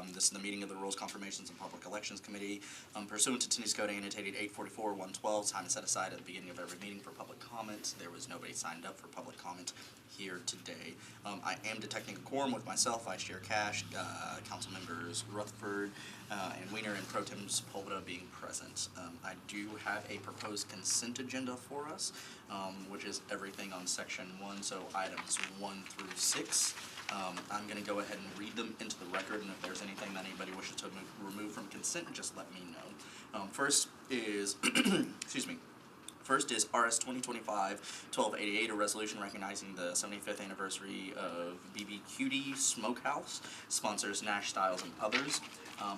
This is the meeting of the Rules, Confirmations, and Public Elections Committee. Pursuant to Tennis Code annotated 844-112, time is set aside at the beginning of every meeting for public comment. There was nobody signed up for public comment here today. I am detecting a quorum with myself, Vice Chair Cash, Council Members Rutherford and Weiner, and Pro Tem Sepulveda being present. I do have a proposed consent agenda for us, which is everything on Section 1, so items 1 through 6. I'm going to go ahead and read them into the record, and if there's anything that anybody wishes to remove from consent, just let me know. First is, excuse me. First is RS 2025-1288, a resolution recognizing the 75th anniversary of BBQD Smokehouse, sponsors Nash Styles and others.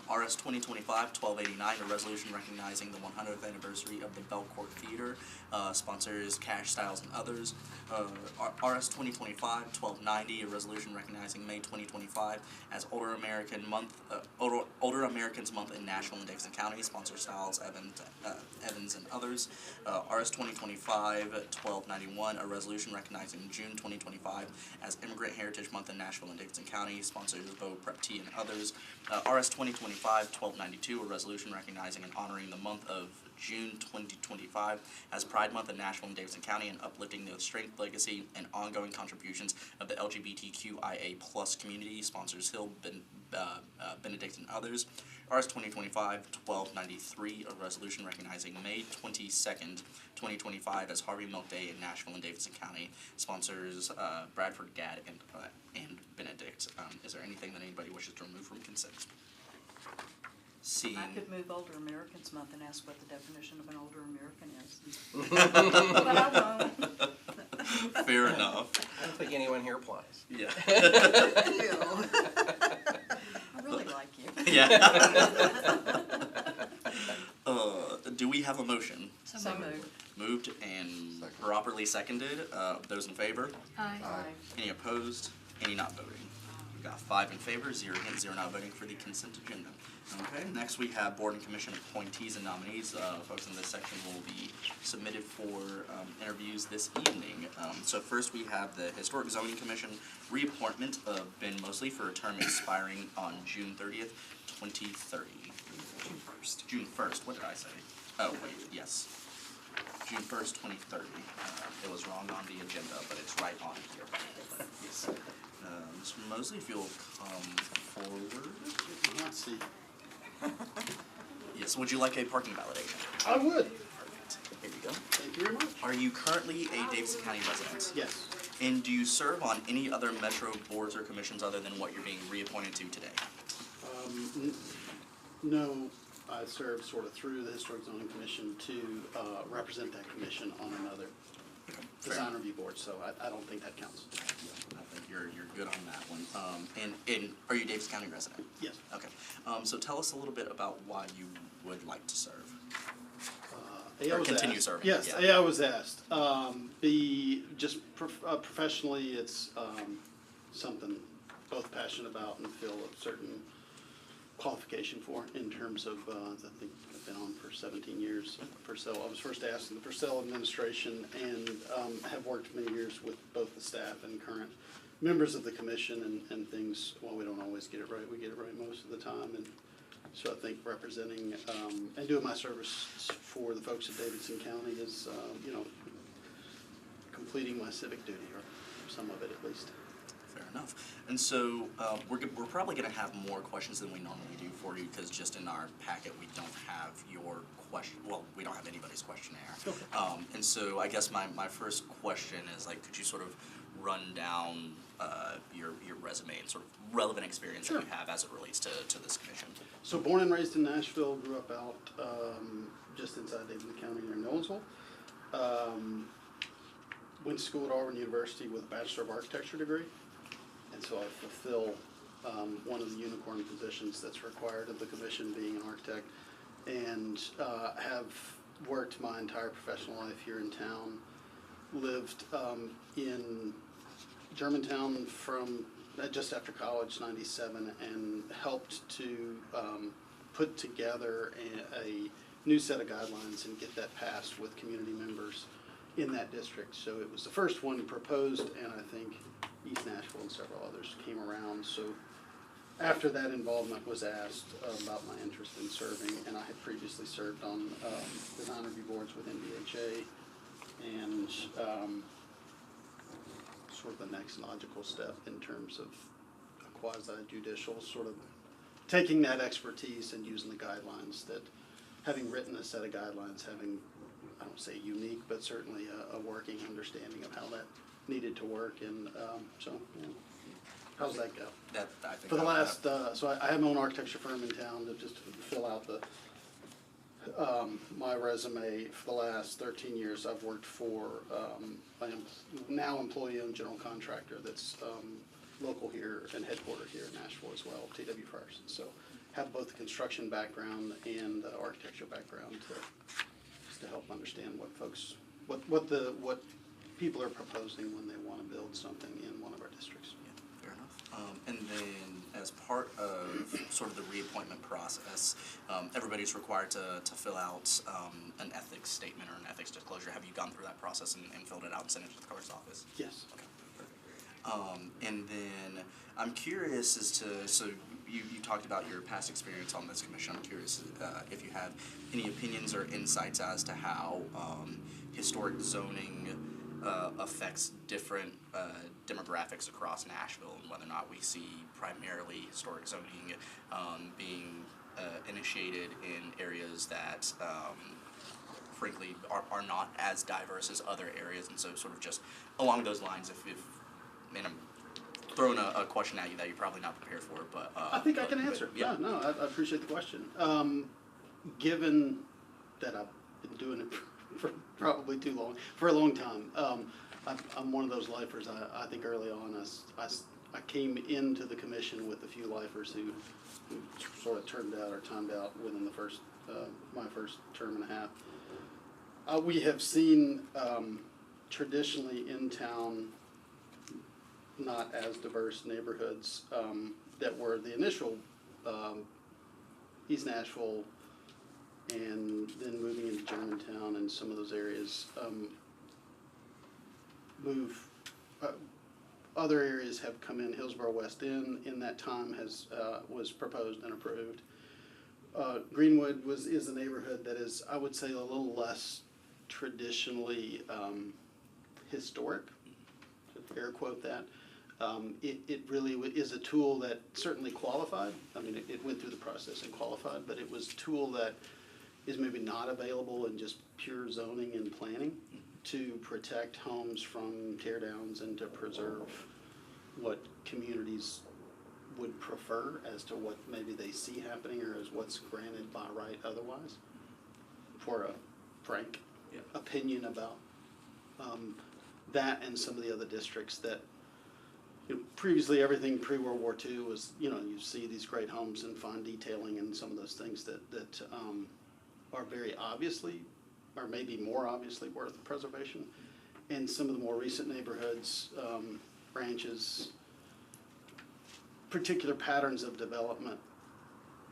RS 2025-1289, a resolution recognizing the 100th anniversary of the Belcourt Theater, sponsors Cash Styles and others. RS 2025-1290, a resolution recognizing May 2025 as Older Americans Month in Nashville and Davidson County, sponsors Styles, Evans, and others. RS 2025-1291, a resolution recognizing June 2025 as Immigrant Heritage Month in Nashville and Davidson County, sponsors Bo Prep T and others. RS 2025-1292, a resolution recognizing and honoring the month of June 2025 as Pride Month in Nashville and Davidson County, and uplifting the strength, legacy, and ongoing contributions of the LGBTQIA+ community, sponsors Hill, Benedict, and others. RS 2025-1293, a resolution recognizing May 22nd, 2025 as Harvey Milk Day in Nashville and Davidson County, sponsors Bradford, Gadd, and Benedict. Is there anything that anybody wishes to remove from consent? I could move Older Americans Month and ask what the definition of an older American is. But I won't. Fair enough. I don't think anyone here applies. Yeah. I really like you. Yeah. Do we have a motion? So moved. Moved and properly seconded. Those in favor? Aye. Any opposed? Any not voting? We've got 5 in favor, 0 against, 0 not voting for the consent agenda. Okay, next we have board and commission appointees and nominees. Folks in this section will be submitted for interviews this evening. So first we have the Historic Zoning Commission reappointment of Ben Mosley for a term expiring on June 30th, 2030. June 1st, what did I say? Oh, wait, yes. June 1st, 2030. It was wrong on the agenda, but it's right on here. Yes. Mr. Mosley, if you'll come forward. Let's see. Yes, would you like a parking validation? I would. Perfect. Here you go. Thank you very much. Are you currently a Davidson County resident? Yes. And do you serve on any other Metro boards or commissions other than what you're being reappointed to today? No, I serve sort of through the Historic Zoning Commission to represent that commission on another design review board, so I don't think that counts. I think you're good on that one. And are you a Davidson County resident? Yes. Okay. So tell us a little bit about why you would like to serve. Or continue serving. Yes, yeah. I was asked. Professionally, it's something both passionate about and feel a certain qualification for in terms of, I think I've been on for 17 years. Purcell, I was first asked in the Purcell administration and have worked many years with both the staff and current members of the commission and things. While we don't always get it right, we get it right most of the time. And so I think representing and doing my service for the folks of Davidson County is, completing my civic duty, or some of it at least. Fair enough. And so we're probably going to have more questions than we normally do for you, because just in our packet we don't have your question. Well, we don't have anybody's questionnaire. Okay. And so I guess my first question is, like, could you sort of run down your resume and sort of relevant experience Sure. that you have as it relates to this commission? So born and raised in Nashville, grew up out just inside Davidson County near Nolensville. Went to school at Auburn University with a Bachelor of Architecture degree. And so I fulfill one of the unicorn positions that's required of the commission, being an architect, and have worked my entire professional life here in town. Lived in Germantown from just after college, 97, and helped to put together a new set of guidelines and get that passed with community members in that district. So it was the first one proposed, and I think East Nashville and several others came around. So after that involvement was asked about my interest in serving, and I had previously served on design review boards with NBHA, and sort of the next logical step in terms of a quasi-judicial, sort of taking that expertise and using the guidelines that, having written a set of guidelines, having, I don't say unique, but certainly a working understanding of how that needed to work, and so, yeah. How's that go? That, I think. For the that- last, so I have my own architecture firm in town, to just fill out the, my resume. For the last 13 years, I've worked for an now employee-owned general contractor that's local here and headquartered here in Nashville as well, T.W. First. So have both the construction background and the architecture background just to help understand what folks, what people are proposing when they want to build something in one of our districts. Yeah, fair enough. And then, as part of sort of the reappointment process, everybody's required to fill out an ethics statement or an ethics disclosure. Have you gone through that process and filled it out and sent it to the clerk's office? Yes. Okay, perfect. And then I'm curious as to, so you talked about your past experience on this commission. I'm curious if you have any opinions or insights as to how historic zoning affects different demographics across Nashville, and whether or not we see primarily historic zoning being initiated in areas that frankly are not as diverse as other areas. And so sort of just along those lines, if and I'm throwing a question at you that you're probably not prepared for, but I think I can answer. Yeah. No, I appreciate the question. Given that I've been doing it for probably too long, for a long time, I'm one of those lifers. I think early on I came into the commission with a few lifers who sort of timed out within the first my first term and a half. We have seen traditionally in town not as diverse neighborhoods that were the initial East Nashville, and then moving into Germantown and some of those areas other areas have come in. Hillsborough West End in that time was proposed and approved. Greenwood is a neighborhood that is, I would say, a little less traditionally historic, to air quote that. It really is a tool that certainly qualified. I mean, it went through the process and qualified, but it was a tool that is maybe not available in just pure zoning and planning to protect homes from tear downs and to preserve what communities would prefer as to what maybe they see happening or as what's granted by right otherwise, for a frank opinion about that and some of the other districts that, you know, previously everything pre-World War II was, you know, you see these great homes and fine detailing and some of those things that are very obviously, or maybe more obviously, worth preservation. And some of the more recent neighborhoods, ranches, particular patterns of development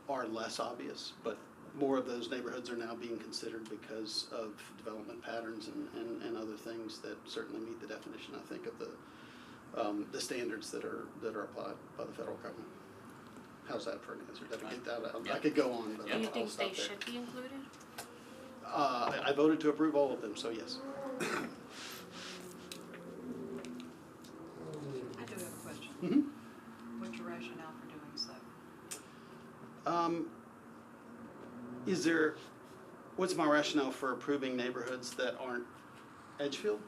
are less obvious, but more of those neighborhoods are now being considered because of development patterns and other things that certainly meet the definition, I think, of the standards that are applied by the federal government. How's that for an answer? Did I get that? I could go on, but Yeah. Do you I'll think stop they there. should be included? I voted to approve all of them, so yes. I do have a question. Mm-hmm. What's your rationale for doing so? What's my rationale for approving neighborhoods that aren't Edgefield?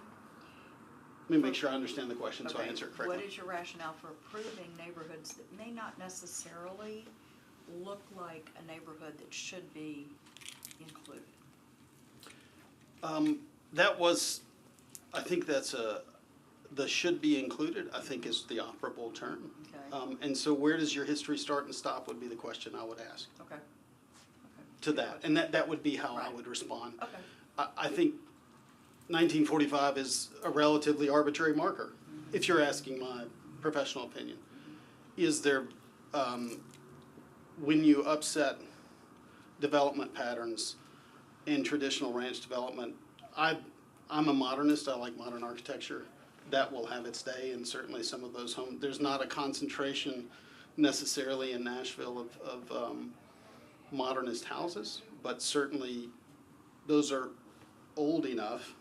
Let me make sure I understand the question so I Okay, answer it correctly. what is your rationale for approving neighborhoods that may not necessarily look like a neighborhood that should be included? That was, I think that's the should be included, I think is the operable term. Okay. And so where does your history start and stop would be the question I would ask Okay. to that. And that would be how I Right. would respond. Okay. I think 1945 is a relatively arbitrary marker, if you're asking my professional opinion. Is there, when you upset development patterns in traditional ranch development, I'm a modernist, I like modern architecture. That will have its day, and certainly some of those homes, there's not a concentration necessarily in Nashville of modernist houses, but certainly those are old enough,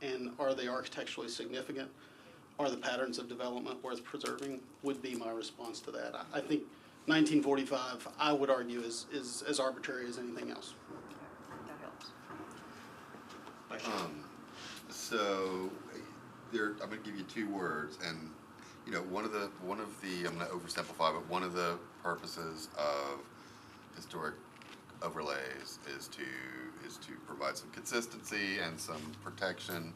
and are they architecturally significant? Are the patterns of development worth preserving, would be my response to that. I think 1945, I would argue, is as arbitrary as anything else. That helps. So there, I'm going to give you two words, and you know, one of the I'm going to oversimplify, but one of the purposes of historic overlays is to provide some consistency and some protection,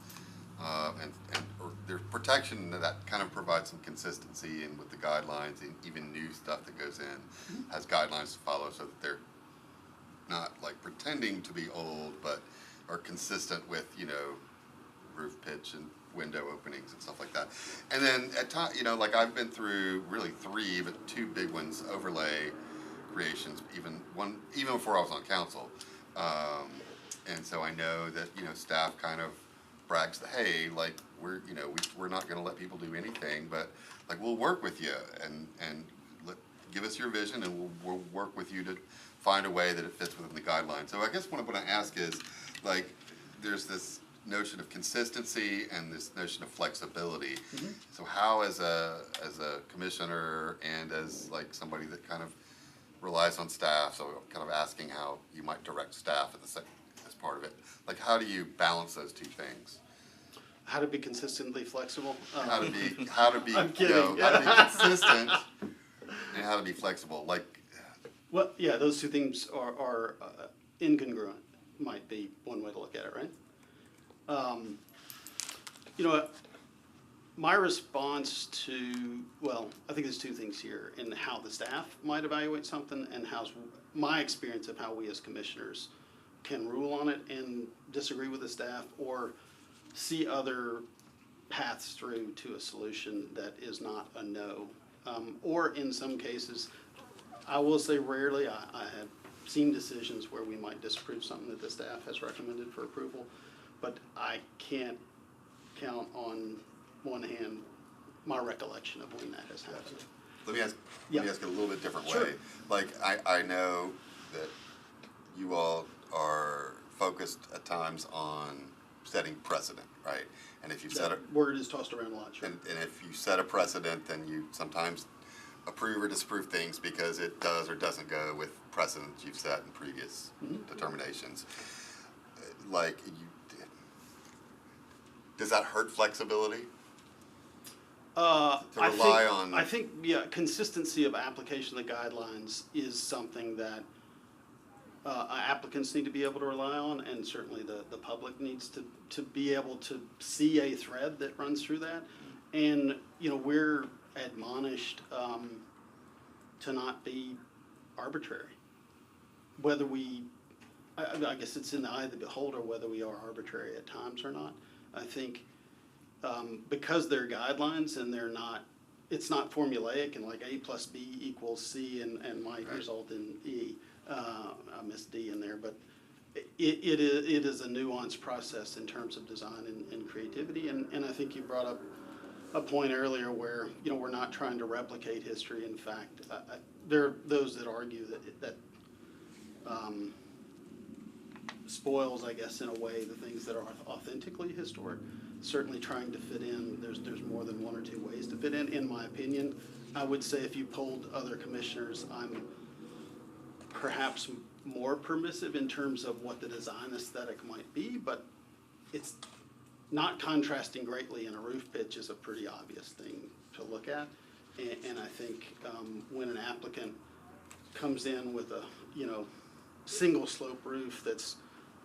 or there's protection that kind of provides some consistency in with the guidelines, and even new stuff that goes in has guidelines to follow, so that they're not like pretending to be old, but are consistent with, you know, roof pitch and window openings and stuff like that. And then at times, you know, like I've been through really three, but two big ones, overlay creations, even before I was on council. And so I know that, you know, staff kind of brags that, hey, like we're not going to let people do anything, but like we'll work with you and give us your vision, and we'll work with you to find a way that it fits within the guidelines. So I guess what I ask is, like, there's this notion of consistency and this notion of flexibility. Mm-hmm. So how, as a commissioner and as like somebody that kind of relies on staff, so kind of asking how you might direct staff as part of it, like how do you balance those two things? How to be consistently flexible? How to be I'm you know, kidding. how to be consistent and how to be flexible. Like, Well, yeah, those two things are incongruent, might be one way to look at it, right? You know, my response to, well, I think there's two things here in how the staff might evaluate something and how's my experience of how we as commissioners can rule on it and disagree with the staff or see other paths through to a solution that is not a no. Or in some cases, I will say rarely, I have seen decisions where we might disapprove something that the staff has recommended for approval, but I can't count on one hand my recollection of when that has happened. let me ask it a little bit different Sure. way. Like, I know that you all are focused at times on setting precedent, right? And if you've set a That word is tossed around a lot, sure. and if you set a precedent, then you sometimes approve or disapprove things because it does or doesn't go with precedents you've set in previous determinations. Like, does that hurt flexibility? I think, yeah, consistency of application of the guidelines is something that applicants need to be able to rely on, and certainly the public needs to be able to see a thread that runs through that. And, you know, we're admonished to not be arbitrary. Whether I guess it's in the eye of the beholder whether we are arbitrary at times or not. I think because they're guidelines and it's not formulaic and like A plus B equals C and might result in E. I missed D in there, but it is a nuanced process in terms of design and creativity. And I think you brought up a point earlier where, you know, we're not trying to replicate history. In fact, there are those that argue that spoils, I guess, in a way, the things that are authentically historic. Certainly trying to fit in, there's more than one or two ways to fit in my opinion. I would say if you polled other commissioners, I'm perhaps more permissive in terms of what the design aesthetic might be, but it's not contrasting greatly in a roof pitch is a pretty obvious thing to look at. And I think when an applicant comes in with a, you know, single slope roof that's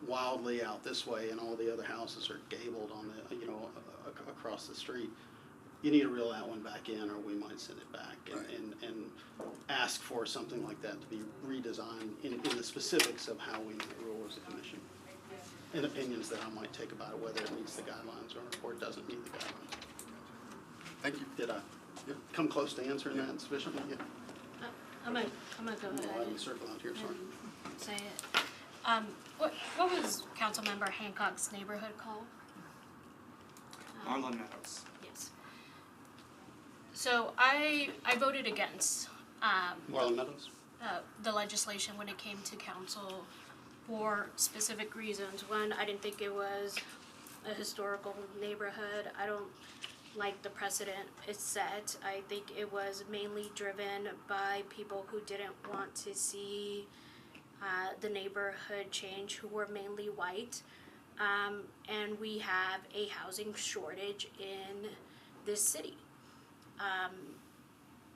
wildly out this way and all the other houses are gabled on the, you know, across the street, you need to reel that one back in, or we might send it back and ask for something like that to be redesigned in the specifics of how we might rule as a commission, and opinions that I might take about it, whether it meets the guidelines or it doesn't meet the guidelines. Thank you. Did I come close to answering that sufficiently? Yeah. I'm gonna go No, I ahead didn't circle out here, sorry. and say it. What was Councilmember Hancock's neighborhood called? Marlon Meadows. Yes. So I voted against Marlon Meadows? the legislation when it came to council for specific reasons. One, I didn't think it was a historical neighborhood. I don't like the precedent it set. I think it was mainly driven by people who didn't want to see the neighborhood change, who were mainly white. And we have a housing shortage in this city.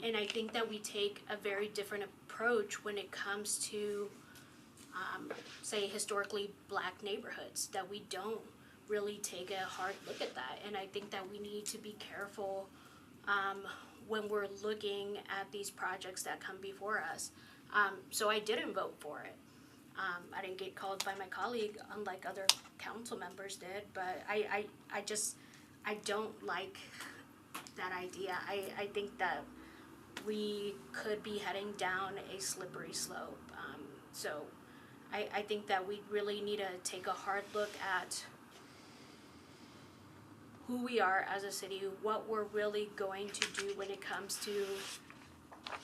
And I think that we take a very different approach when it comes to, say, historically black neighborhoods, that we don't really take a hard look at that. And I think that we need to be careful when we're looking at these projects that come before us. So I didn't vote for it. I didn't get called by my colleague, unlike other council members did, but I don't like that idea. I think that we could be heading down a slippery slope. So I think that we really need to take a hard look at who we are as a city, what we're really going to do when it comes to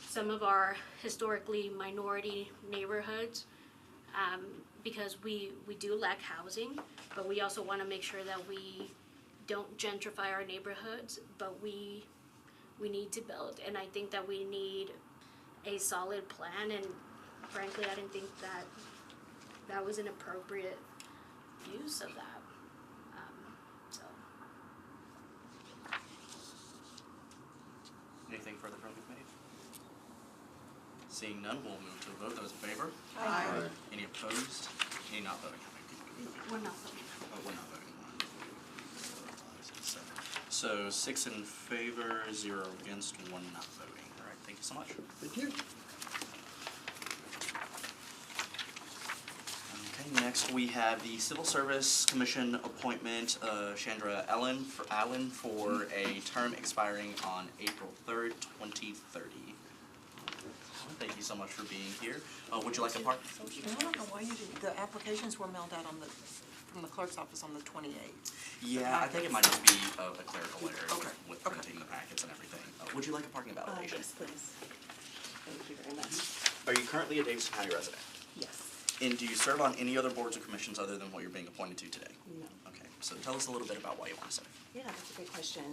some of our historically minority neighborhoods. Because we do lack housing, but we also want to make sure that we don't gentrify our neighborhoods, but we need to build. And I think that we need a solid plan, and frankly, I didn't think that that was an appropriate use of that. So. Anything further from the committee? Seeing none, we'll move to a vote. Those in favor? Aye. Any opposed? Any not voting? We're not voting. Oh, we're not voting. So 6 in favor, 0 against, 1 not voting. All right, thank you so much. Thank you. Okay, next we have the Civil Service Commission appointment of Chandra Allen for a term expiring on April 3rd, 2030. Thank you so much for being here. Would you like to park? And I don't know why you didn't, the applications were mailed out from the clerk's office on the 28th. Yeah, I think it might just be a clerical error Okay, with okay. printing the packets and everything. Would you like a parking validation? Yes, please. Thank you very much. Are you currently a Davidson County resident? Yes. And do you serve on any other boards or commissions other than what you're being appointed to today? No. Okay, so tell us a little bit about why you want to serve. Yeah, that's a great question.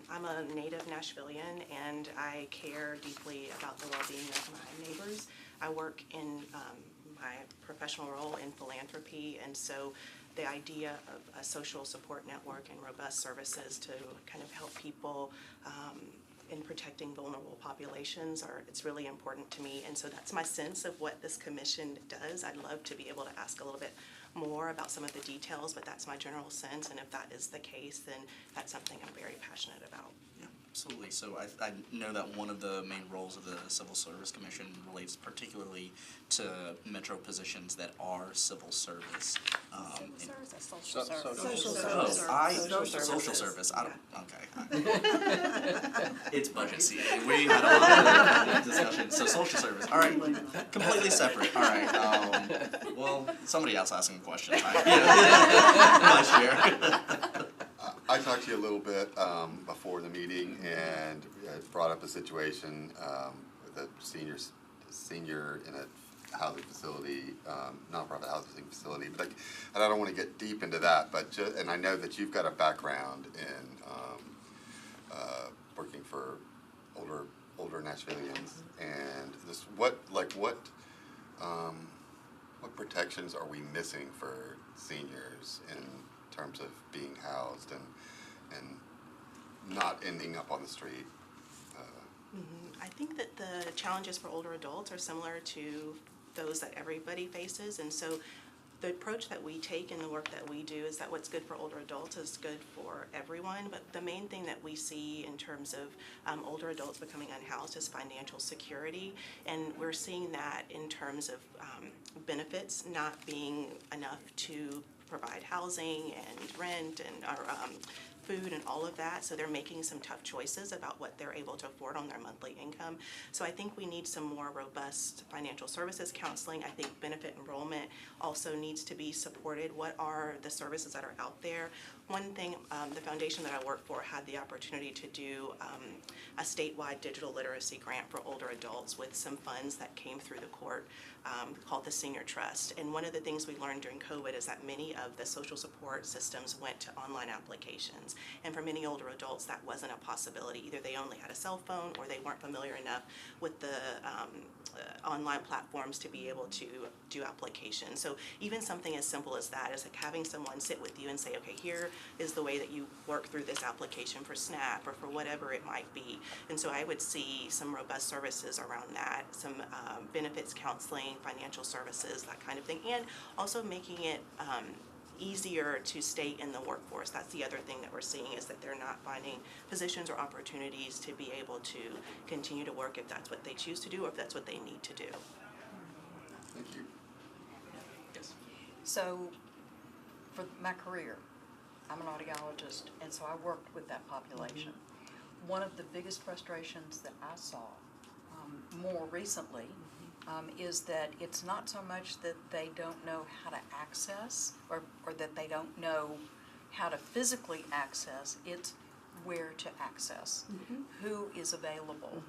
I'm a native Nashvilleian, and I care deeply about the well-being of my neighbors. I work in my professional role in philanthropy, and so the idea of a social support network and robust services to kind of help people in protecting vulnerable populations it's really important to me. And so that's my sense of what this commission does. I'd love to be able to ask a little bit more about some of the details, but that's my general sense, and if that is the case, then that's something I'm very passionate about. Yeah, absolutely. So I know that one of the main roles of the Civil Service Commission relates particularly to metro positions that are civil service. Social service. Social service. I don't, okay. It's budget season. We had a lot of discussion. So social service. All right. Completely separate. All right. Well, somebody else asking a question. Right? Nice share. I talked to you a little bit before the meeting, and brought up a situation with a senior in a housing facility, nonprofit housing facility. But and I don't want to get deep into that. But and I know that you've got a background in working for older Nashvilleians, and this what protections are we missing for seniors in terms of being housed and not ending up on the street? I think that the challenges for older adults are similar to those that everybody faces, and so the approach that we take in the work that we do is that what's good for older adults is good for everyone, but the main thing that we see in terms of older adults becoming unhoused is financial security, and we're seeing that in terms of benefits not being enough to provide housing and rent and food and all of that, so they're making some tough choices about what they're able to afford on their monthly income. So I think we need some more robust financial services counseling. I think benefit enrollment also needs to be supported. What are the services that are out there? One thing, the foundation that I work for had the opportunity to do a statewide digital literacy grant for older adults with some funds that came through the court called the Senior Trust. And one of the things we learned during COVID is that many of the social support systems went to online applications. And for many older adults, that wasn't a possibility. Either they only had a cell phone or they weren't familiar enough with the online platforms to be able to do applications. So even something as simple as that is like having someone sit with you and say, okay, here is the way that you work through this application for SNAP or for whatever it might be. And so I would see some robust services around that, some benefits counseling, financial services, that kind of thing, and also making it easier to stay in the workforce. That's the other thing that we're seeing, is that they're not finding positions or opportunities to be able to continue to work if that's what they choose to do or if that's what they need to do. Thank you. Yes. So, for my career, I'm an audiologist, and so I worked with that population. One of the biggest frustrations that I saw more recently is that it's not so much that they don't know how to access or that they don't know how to physically access, it's where to access, who is available.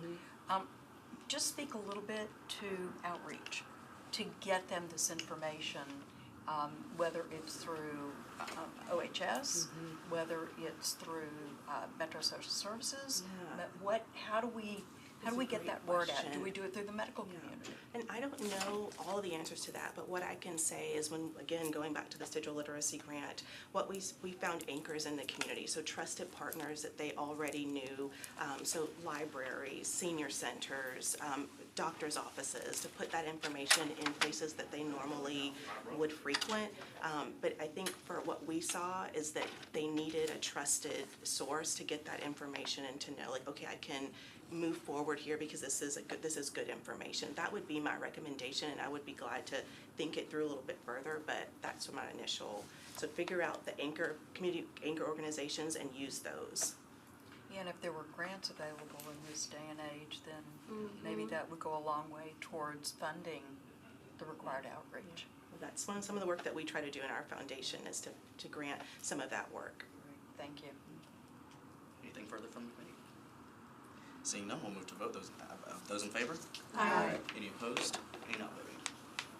Just speak a little bit to outreach, to get them this information, whether it's through OHS, whether it's through Metro Social Services. Yeah. How do we get that word out? Do we do it through the medical community? And I don't know all the answers to that, but what I can say is when, again, going back to this digital literacy grant, what we found anchors in the community, so trusted partners that they already knew, so libraries, senior centers, doctor's offices, to put that information in places that they normally would frequent. But I think for what we saw is that they needed a trusted source to get that information and to know, like, okay, I can move forward here because this is good information. That would be my recommendation, and I would be glad to think it through a little bit further, but that's my initial. So figure out the community anchor organizations and use those. Yeah, and if there were grants available in this day and age, then maybe that would go a long way towards funding the required outreach. That's some of the work that we try to do in our foundation, is to grant some of that work. Thank you. Anything further from the committee? Seeing none, we'll move to vote. Those in favor? Aye. Any opposed? Any not voting?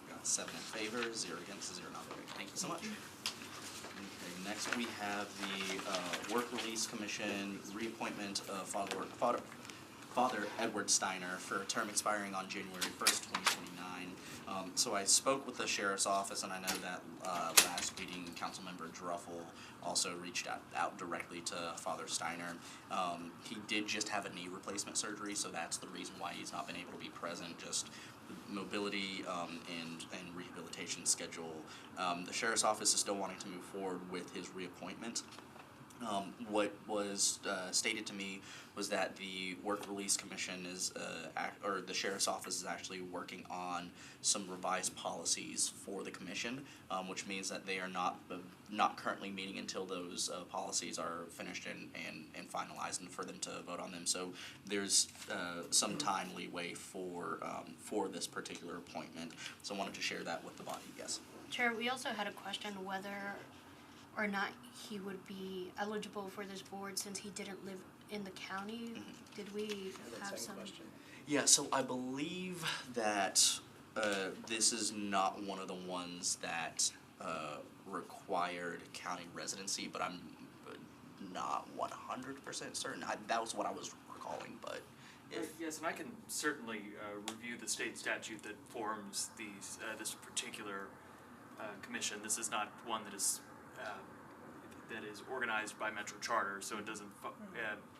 We got 7 in favor, 0 against, 0 not voting. Thank you so much. Okay, next we have the Work Release Commission reappointment of Father Edward Steiner for a term expiring on January 1st, 2029. So I spoke with the sheriff's office, and I know that last meeting, Councilmember Druffel also reached out directly to Father Steiner. He did just have a knee replacement surgery, so that's the reason why he's not been able to be present, just mobility and rehabilitation schedule. The sheriff's office is still wanting to move forward with his reappointment. What was stated to me was that the Work Release Commission is, or the Sheriff's Office is actually working on some revised policies for the commission, which means that they are not currently meeting until those policies are finished and finalized, and for them to vote on them. So there's some time leeway for this particular appointment. So I wanted to share that with the body. Yes. Chair, we also had a question whether or not he would be eligible for this board since he didn't live in the county. Did we have some? Yeah, so I believe that this is not one of the ones that required county residency, but I'm not 100% certain. That was what I was recalling, but if... Yes, and I can certainly review the state statute that forms these this particular commission. This is not one that is organized by Metro Charter, so it doesn't.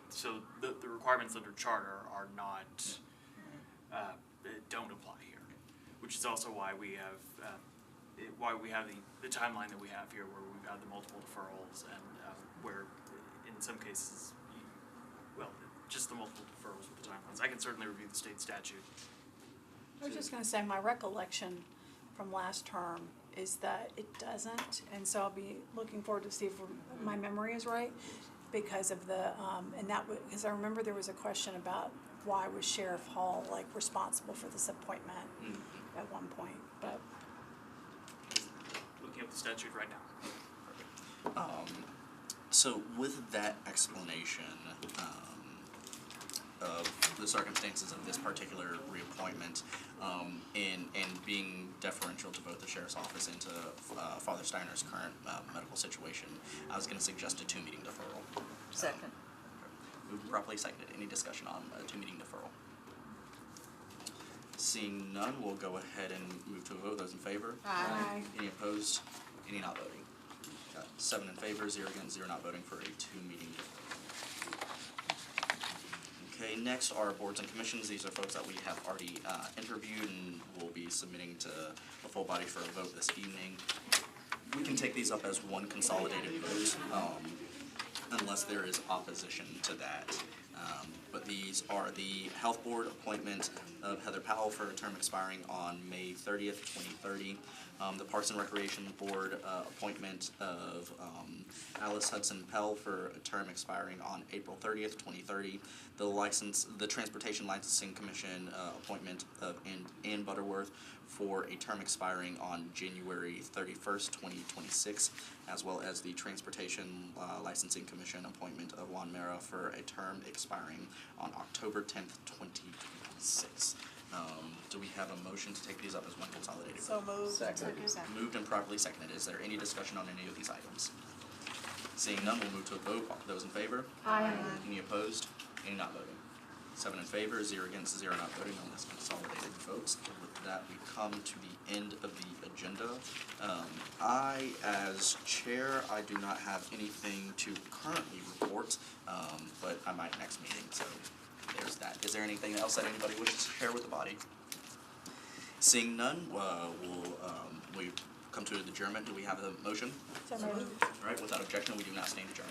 So the requirements under Charter are not don't apply here, which is also why we have the timeline that we have here, where we've had the multiple deferrals and where in some cases, just the multiple deferrals with the timelines. I can certainly review the state statute. I was just going to say, my recollection from last term is that it doesn't, and so I'll be looking forward to see if my memory is right. because of the, and that was, because I remember there was a question about why was Sheriff Hall like responsible for this appointment at one point, but. Looking up the statute right now. So with that explanation of the circumstances of this particular reappointment, and being deferential to both the sheriff's office and to Father Steiner's current medical situation, I was going to suggest a 2-meeting deferral. Second. Moved and properly seconded. Any discussion on a 2-meeting deferral? Seeing none, we'll go ahead and move to a vote. Those in favor? Aye. Any opposed? Any not voting? Got 7 in favor, 0 against, 0 not voting for a 2-meeting deferral. Okay, next are boards and commissions. These are folks that we have already interviewed and will be submitting to the full body for a vote this evening. We can take these up as one consolidated vote, unless there is opposition to that. But these are the Health Board appointment of Heather Powell for a term expiring on May 30th, 2030. The Parks and Recreation Board appointment of Alice Hudson Pell for a term expiring on April 30th, 2030. The Transportation Licensing Commission appointment of Ann Butterworth for a term expiring on January 31st, 2026, as well as the Transportation Licensing Commission appointment of Juan Mera for a term expiring on October 10th, 2026. Do we have a motion to take these up as one consolidated vote? So moved. Second. Moved and properly seconded. Is there any discussion on any of these items? Seeing none, we'll move to a vote. Those in favor? Aye. Any opposed? Any not voting? 7 in favor, 0 against, 0 not voting on this consolidated votes. With that, we come to the end of the agenda. I, as chair, I do not have anything to currently report, but I might next meeting, so there's that. Is there anything else that anybody wishes to share with the body? Seeing none, we come to an adjournment. Do we have a motion? So moved. All right, without objection, we do now stand adjourned.